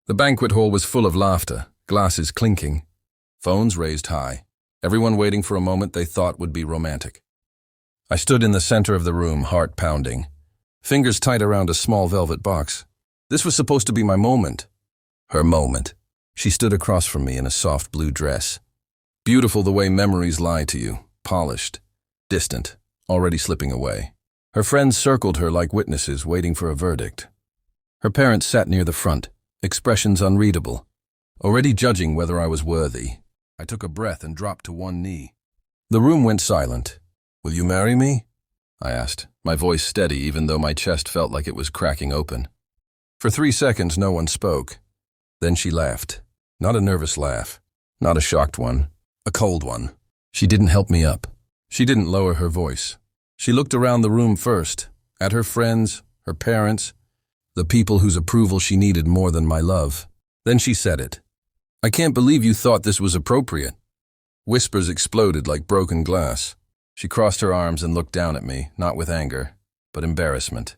The banquet hall was full of laughter, glasses clinking, phones raised high, everyone waiting for a moment they thought would be romantic. I stood in the center of the room, heart pounding, fingers tight around a small velvet box. This was supposed to be my moment. Her moment. She stood across from me in a soft blue dress. Beautiful the way memories lie to you, polished, distant, already slipping away. Her friends circled her like witnesses waiting for a verdict. Her parents sat near the front, expressions unreadable, already judging whether I was worthy. I took a breath and dropped to one knee. The room went silent. "Will you marry me?" I asked, my voice steady even though my chest felt like it was cracking open. For 3 seconds no one spoke. Then she laughed. Not a nervous laugh, not a shocked one, a cold one. She didn't help me up. She didn't lower her voice. She looked around the room first, at her friends, her parents, the people whose approval she needed more than my love. Then she said it. "I can't believe you thought this was appropriate." Whispers exploded like broken glass. She crossed her arms and looked down at me, not with anger, but embarrassment.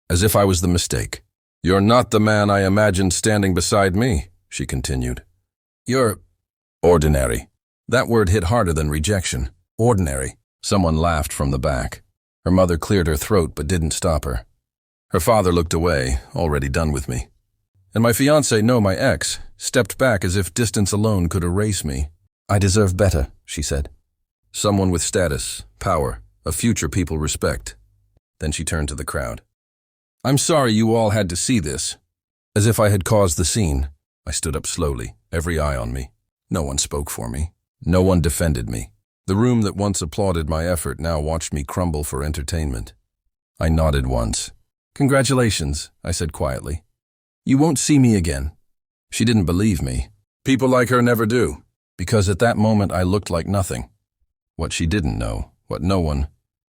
As if I was the mistake. "You're not the man I imagined standing beside me," she continued. "You're ordinary." That word hit harder than rejection. Ordinary. Someone laughed from the back. Her mother cleared her throat but didn't stop her. Her father looked away, already done with me. And my fiancée, no, my ex, stepped back as if distance alone could erase me. "I deserve better," she said. "Someone with status, power, a future people respect." Then she turned to the crowd. "I'm sorry you all had to see this." As if I had caused the scene, I stood up slowly, every eye on me. No one spoke for me. No one defended me. The room that once applauded my effort now watched me crumble for entertainment. I nodded once. "Congratulations," I said quietly. "You won't see me again." She didn't believe me. People like her never do. Because at that moment I looked like nothing. What she didn't know, what no one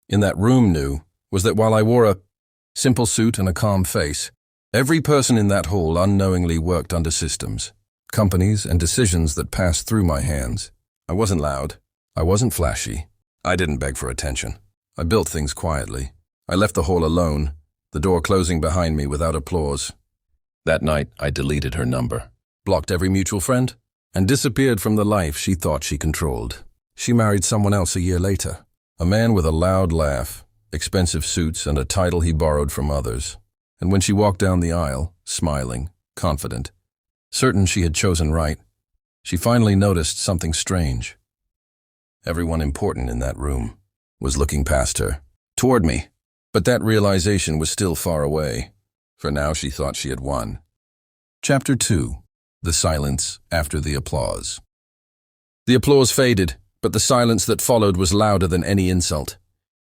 in that room knew, was that while I wore a simple suit and a calm face, every person in that hall unknowingly worked under systems, companies, and decisions that passed through my hands. I wasn't loud. I wasn't flashy. I didn't beg for attention. I built things quietly. I left the hall alone, the door closing behind me without applause. That night, I deleted her number, blocked every mutual friend, and disappeared from the life she thought she controlled. She married someone else a year later, a man with a loud laugh, expensive suits, and a title he borrowed from others. And when she walked down the aisle, smiling, confident, certain she had chosen right, she finally noticed something strange. Everyone important in that room was looking past her, toward me. But that realization was still far away, for now she thought she had won. Chapter 2. The silence after the applause. The applause faded, but the silence that followed was louder than any insult.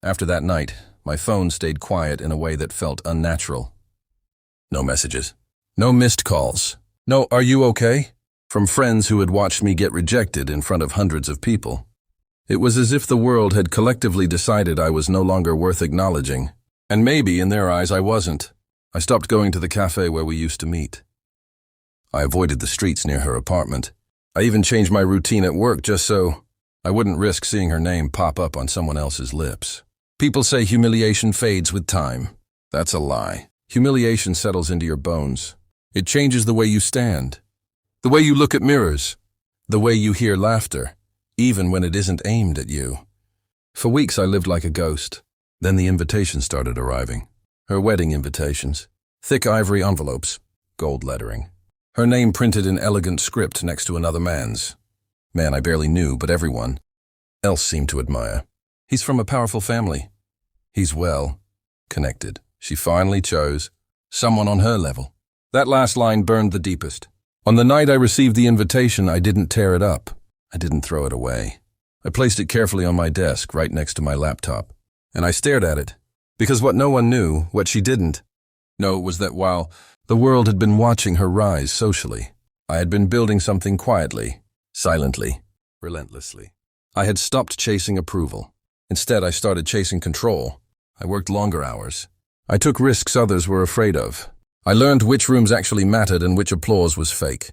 After that night, my phone stayed quiet in a way that felt unnatural. No messages. No missed calls. No "Are you okay?" from friends who had watched me get rejected in front of hundreds of people. It was as if the world had collectively decided I was no longer worth acknowledging. And maybe, in their eyes, I wasn't. I stopped going to the cafe where we used to meet. I avoided the streets near her apartment. I even changed my routine at work just so I wouldn't risk seeing her name pop up on someone else's lips. People say humiliation fades with time. That's a lie. Humiliation settles into your bones. It changes the way you stand, the way you look at mirrors, the way you hear laughter, even when it isn't aimed at you. For weeks I lived like a ghost. Then the invitations started arriving. Her wedding invitations. Thick ivory envelopes, gold lettering. Her name printed in elegant script next to another man's. Man I barely knew, but everyone else seemed to admire. He's from a powerful family. He's well connected. She finally chose someone on her level. That last line burned the deepest. On the night I received the invitation, I didn't tear it up. I didn't throw it away. I placed it carefully on my desk, right next to my laptop. And I stared at it. Because what no one knew, what she didn't know, was that while the world had been watching her rise socially, I had been building something quietly, silently, relentlessly. I had stopped chasing approval. Instead, I started chasing control. I worked longer hours. I took risks others were afraid of. I learned which rooms actually mattered and which applause was fake.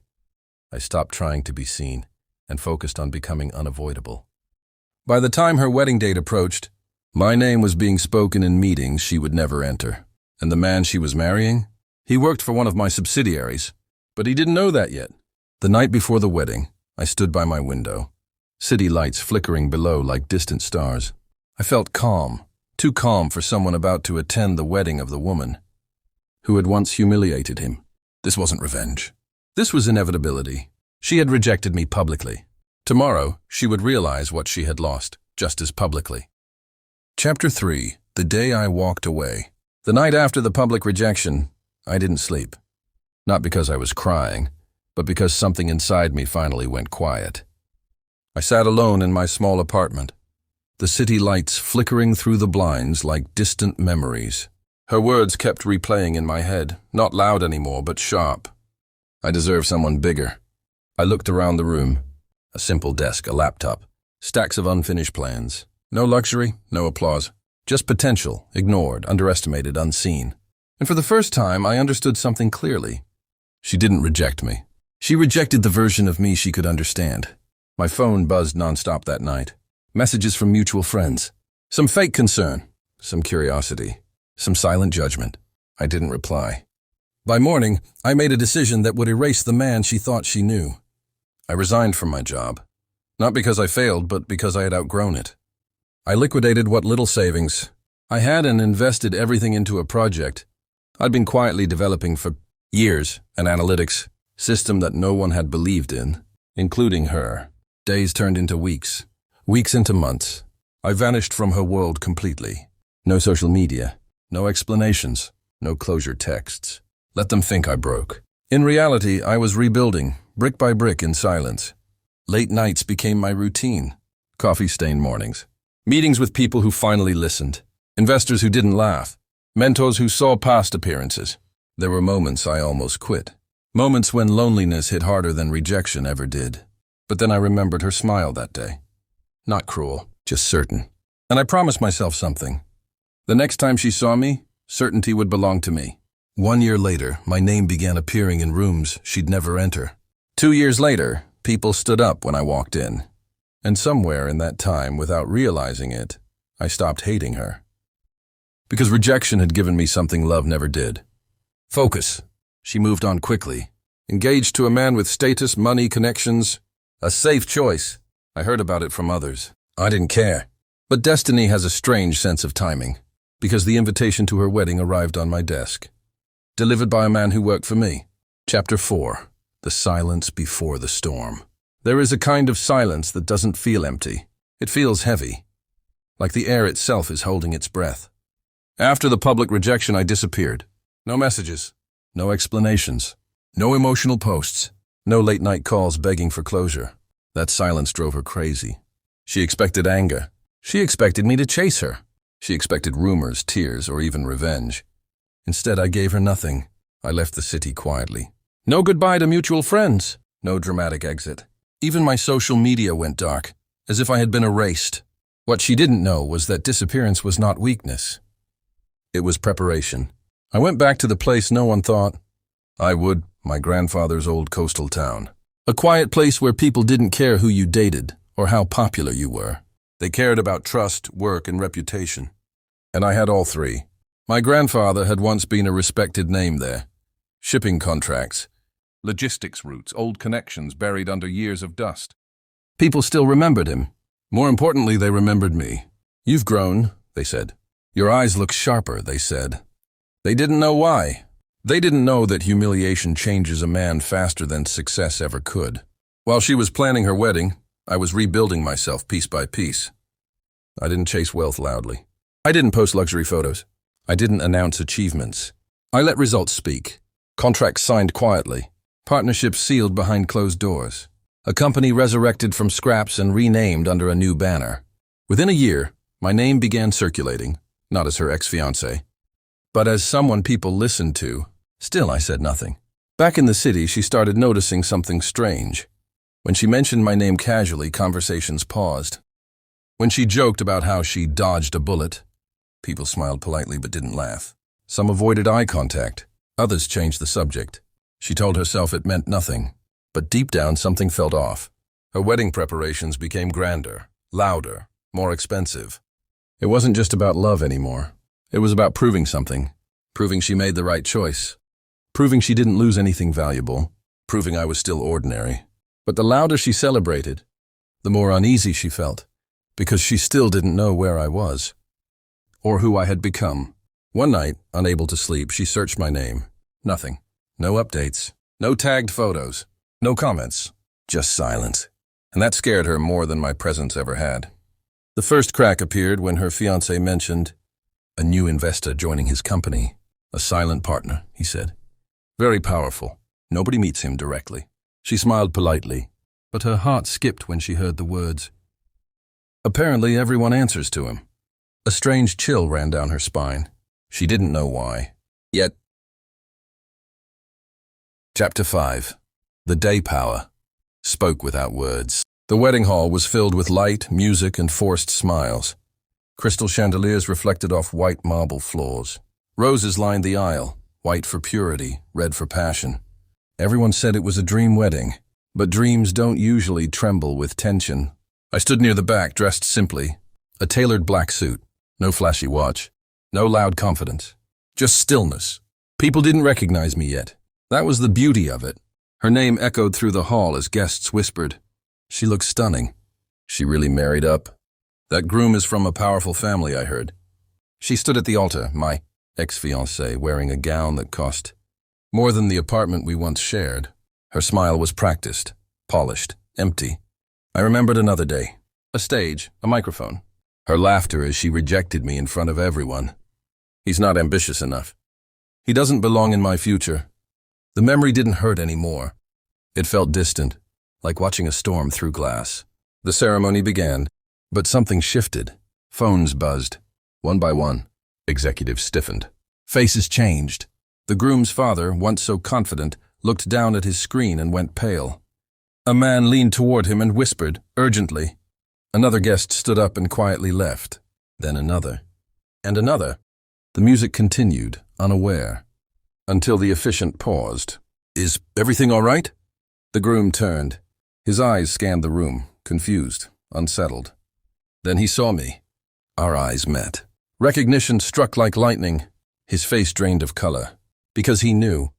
I stopped trying to be seen and focused on becoming unavoidable. By the time her wedding date approached, my name was being spoken in meetings she would never enter. And the man she was marrying? He worked for one of my subsidiaries, But he didn't know that yet. The night before the wedding, I stood by my window, city lights flickering below like distant stars. I felt calm, too calm for someone about to attend the wedding of the woman who had once humiliated him. This wasn't revenge. This was inevitability. She had rejected me publicly. Tomorrow, she would realize what she had lost, just as publicly. Chapter 3. The day I walked away. The night after the public rejection, I didn't sleep. Not because I was crying, but because something inside me finally went quiet. I sat alone in my small apartment, the city lights flickering through the blinds like distant memories. Her words kept replaying in my head, not loud anymore, but sharp. I deserve someone bigger. I looked around the room. A simple desk, a laptop, stacks of unfinished plans. No luxury, no applause. Just potential, ignored, underestimated, unseen. And for the first time, I understood something clearly. She didn't reject me. She rejected the version of me she could understand. My phone buzzed nonstop that night. Messages from mutual friends. Some fake concern, some curiosity, some silent judgment. I didn't reply. By morning, I made a decision that would erase the man she thought she knew. I resigned from my job. Not because I failed, but because I had outgrown it. I liquidated what little savings I had and invested everything into a project I'd been quietly developing for years, an analytics system that no one had believed in, including her. Days turned into weeks, weeks into months. I vanished from her world completely. No social media, no explanations, no closure texts. Let them think I broke. In reality, I was rebuilding, brick by brick in silence. Late nights became my routine. Coffee-stained mornings. Meetings with people who finally listened. Investors who didn't laugh. Mentors who saw past appearances. There were moments I almost quit. Moments when loneliness hit harder than rejection ever did. But then I remembered her smile that day. Not cruel, just certain. And I promised myself something. The next time she saw me, certainty would belong to me. 1 year later, my name began appearing in rooms she'd never enter. 2 years later, people stood up when I walked in. And somewhere in that time, without realizing it, I stopped hating her. Because rejection had given me something love never did. Focus. She moved on quickly. Engaged to a man with status, money, connections. A safe choice. I heard about it from others. I didn't care. But destiny has a strange sense of timing. Because the invitation to her wedding arrived on my desk. Delivered by a man who worked for me. Chapter 4. The silence before the storm. There is a kind of silence that doesn't feel empty. It feels heavy. Like the air itself is holding its breath. After the public rejection, I disappeared. No messages. No explanations. No emotional posts. No late-night calls begging for closure. That silence drove her crazy. She expected anger. She expected me to chase her. She expected rumors, tears, or even revenge. Instead, I gave her nothing. I left the city quietly. No goodbye to mutual friends. No dramatic exit. Even my social media went dark, as if I had been erased. What she didn't know was that disappearance was not weakness. It was preparation. I went back to the place no one thought I would, my grandfather's old coastal town. A quiet place where people didn't care who you dated or how popular you were. They cared about trust, work, and reputation. And I had all three. My grandfather had once been a respected name there. Shipping contracts, logistics routes, old connections buried under years of dust. People still remembered him. More importantly, they remembered me. You've grown, they said. Your eyes look sharper, they said. They didn't know why. They didn't know that humiliation changes a man faster than success ever could. While she was planning her wedding, I was rebuilding myself piece by piece. I didn't chase wealth loudly. I didn't post luxury photos. I didn't announce achievements. I let results speak. Contracts signed quietly. Partnerships sealed behind closed doors. A company resurrected from scraps and renamed under a new banner. Within a year, my name began circulating, not as her ex-fiancée, but as someone people listened to. Still, I said nothing. Back in the city, she started noticing something strange. When she mentioned my name casually, conversations paused. When she joked about how she dodged a bullet, people smiled politely but didn't laugh. Some avoided eye contact. Others changed the subject. She told herself it meant nothing, but deep down something felt off. Her wedding preparations became grander, louder, more expensive. It wasn't just about love anymore. It was about proving something. Proving she made the right choice. Proving she didn't lose anything valuable. proving I was still ordinary. But the louder she celebrated, the more uneasy she felt, because she still didn't know where I was, or who I had become. One night, unable to sleep, she searched my name. Nothing. No updates. No tagged photos. No comments. Just silence. And that scared her more than my presence ever had. The first crack appeared when her fiancé mentioned a new investor joining his company. A silent partner, he said. Very powerful. Nobody meets him directly. She smiled politely, but her heart skipped when she heard the words. Apparently everyone answers to him. A strange chill ran down her spine. She didn't know why. Yet. Chapter 5. The Day Power spoke without words. The wedding hall was filled with light, music, and forced smiles. Crystal chandeliers reflected off white marble floors. Roses lined the aisle, white for purity, red for passion. Everyone said it was a dream wedding, but dreams don't usually tremble with tension. I stood near the back, dressed simply. A tailored black suit, no flashy watch, no loud confidence, just stillness. People didn't recognize me yet. That was the beauty of it. Her name echoed through the hall as guests whispered, "She looks stunning. She really married up." That groom is from a powerful family, I heard. She stood at the altar, my ex-fiancée, wearing a gown that cost more than the apartment we once shared. Her smile was practiced, polished, empty. I remembered another day. A stage, a microphone. Her laughter as she rejected me in front of everyone. He's not ambitious enough. He doesn't belong in my future. The memory didn't hurt anymore. It felt distant, like watching a storm through glass. The ceremony began, but something shifted. Phones buzzed, one by one. Executives stiffened. Faces changed. The groom's father, once so confident, looked down at his screen and went pale. A man leaned toward him and whispered, urgently. Another guest stood up and quietly left. Then another. And another. The music continued, unaware, until the officiant paused. "Is everything all right?" The groom turned. His eyes scanned the room, confused, unsettled. Then he saw me. Our eyes met. Recognition struck like lightning. His face drained of color. Because he knew.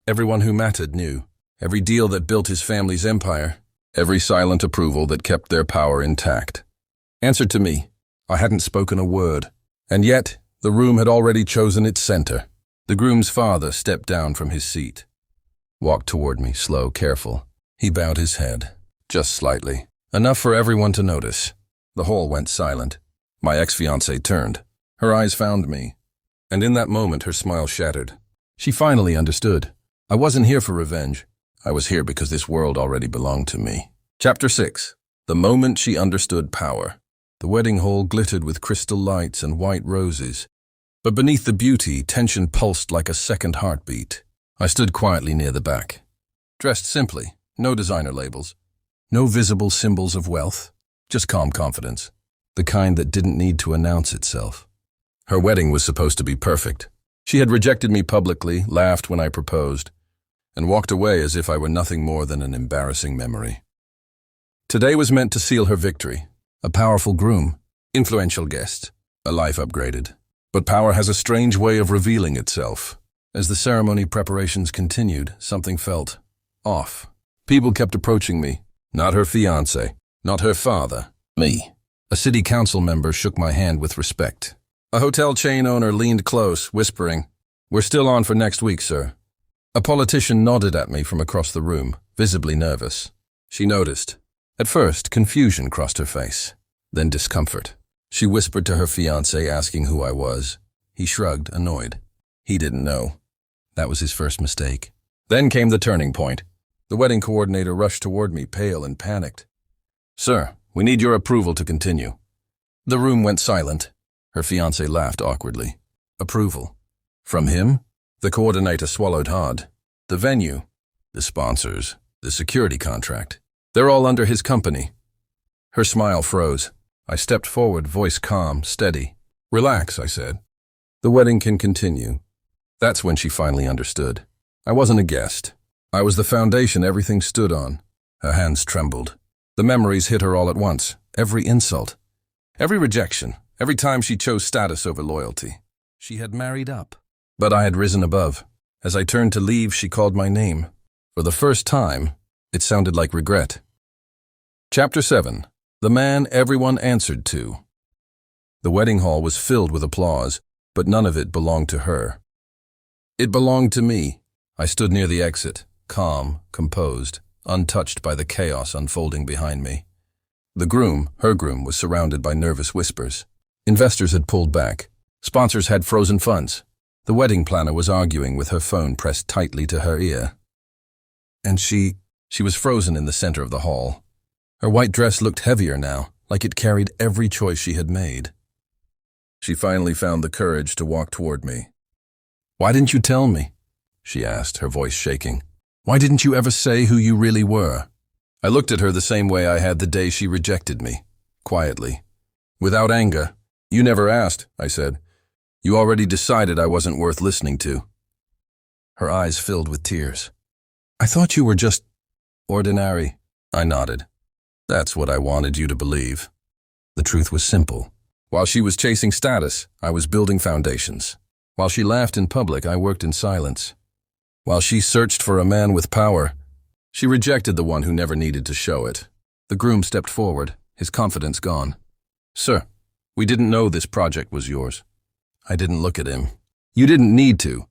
Everyone who mattered knew. Every deal that built his family's empire. Every silent approval that kept their power intact. Answered to me. I hadn't spoken a word. And yet, the room had already chosen its center. The groom's father stepped down from his seat. Walked toward me, slow, careful. He bowed his head. Just slightly. Enough for everyone to notice. The hall went silent. My ex-fiancée turned. Her eyes found me. And in that moment, her smile shattered. She finally understood. I wasn't here for revenge. I was here because this world already belonged to me. Chapter 6. The moment she understood power. The wedding hall glittered with crystal lights and white roses. But beneath the beauty, tension pulsed like a second heartbeat. I stood quietly near the back. Dressed simply, no designer labels. No visible symbols of wealth. Just calm confidence. The kind that didn't need to announce itself. Her wedding was supposed to be perfect. She had rejected me publicly, laughed when I proposed, and walked away as if I were nothing more than an embarrassing memory. Today was meant to seal her victory. A powerful groom, influential guests, a life upgraded. But power has a strange way of revealing itself. As the ceremony preparations continued, something felt off. People kept approaching me. Not her fiancé, not her father, me. A city council member shook my hand with respect. A hotel chain owner leaned close, whispering, "We're still on for next week, sir." A politician nodded at me from across the room, visibly nervous. She noticed. At first, confusion crossed her face, then discomfort. She whispered to her fiancé, asking who I was. He shrugged, annoyed. He didn't know. That was his first mistake. Then came the turning point. The wedding coordinator rushed toward me, pale and panicked. "Sir, we need your approval to continue." The room went silent. Her fiancé laughed awkwardly. Approval. From him? The coordinator swallowed hard. The venue, the sponsors, the security contract. They're all under his company. Her smile froze. I stepped forward, voice calm, steady. "Relax," I said. "The wedding can continue." That's when she finally understood. I wasn't a guest. I was the foundation everything stood on. Her hands trembled. The memories hit her all at once. Every insult. Every rejection. Every time she chose status over loyalty. She had married up. But I had risen above. As I turned to leave, she called my name. For the first time, it sounded like regret. Chapter 7. The Man Everyone Answered To. The wedding hall was filled with applause, but none of it belonged to her. It belonged to me. I stood near the exit, calm, composed, untouched by the chaos unfolding behind me. The groom, her groom, was surrounded by nervous whispers. Investors had pulled back. Sponsors had frozen funds. The wedding planner was arguing with her phone pressed tightly to her ear. And she was frozen in the center of the hall. Her white dress looked heavier now, like it carried every choice she had made. She finally found the courage to walk toward me. "Why didn't you tell me?" she asked, her voice shaking. "Why didn't you ever say who you really were?" I looked at her the same way I had the day she rejected me, quietly. Without anger. "You never asked," I said. "You already decided I wasn't worth listening to." Her eyes filled with tears. "I thought you were just ordinary." I nodded. "That's what I wanted you to believe." The truth was simple. While she was chasing status, I was building foundations. While she laughed in public, I worked in silence. While she searched for a man with power, she rejected the one who never needed to show it. The groom stepped forward, his confidence gone. "Sir, we didn't know this project was yours." I didn't look at him. "You didn't need to.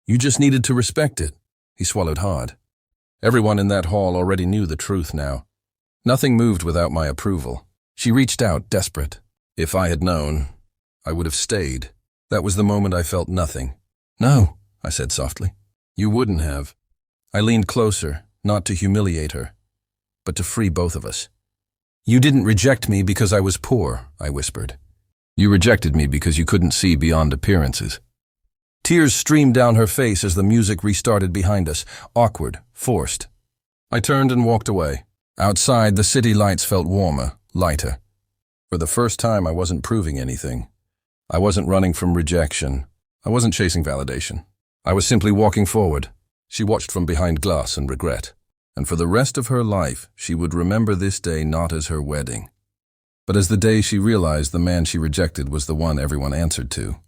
You just needed to respect it." He swallowed hard. Everyone in that hall already knew the truth now. Nothing moved without my approval. She reached out, desperate. If I had known, I would have stayed. That was the moment I felt nothing. "No," I said softly. "You wouldn't have." I leaned closer, not to humiliate her, but to free both of us. "You didn't reject me because I was poor," I whispered. "You rejected me because you couldn't see beyond appearances." Tears streamed down her face as the music restarted behind us, awkward, forced. I turned and walked away. Outside, the city lights felt warmer, lighter. For the first time, I wasn't proving anything. I wasn't running from rejection. I wasn't chasing validation. I was simply walking forward. She watched from behind glass in regret. And for the rest of her life, she would remember this day not as her wedding, but as the day she realized the man she rejected was the one everyone answered to.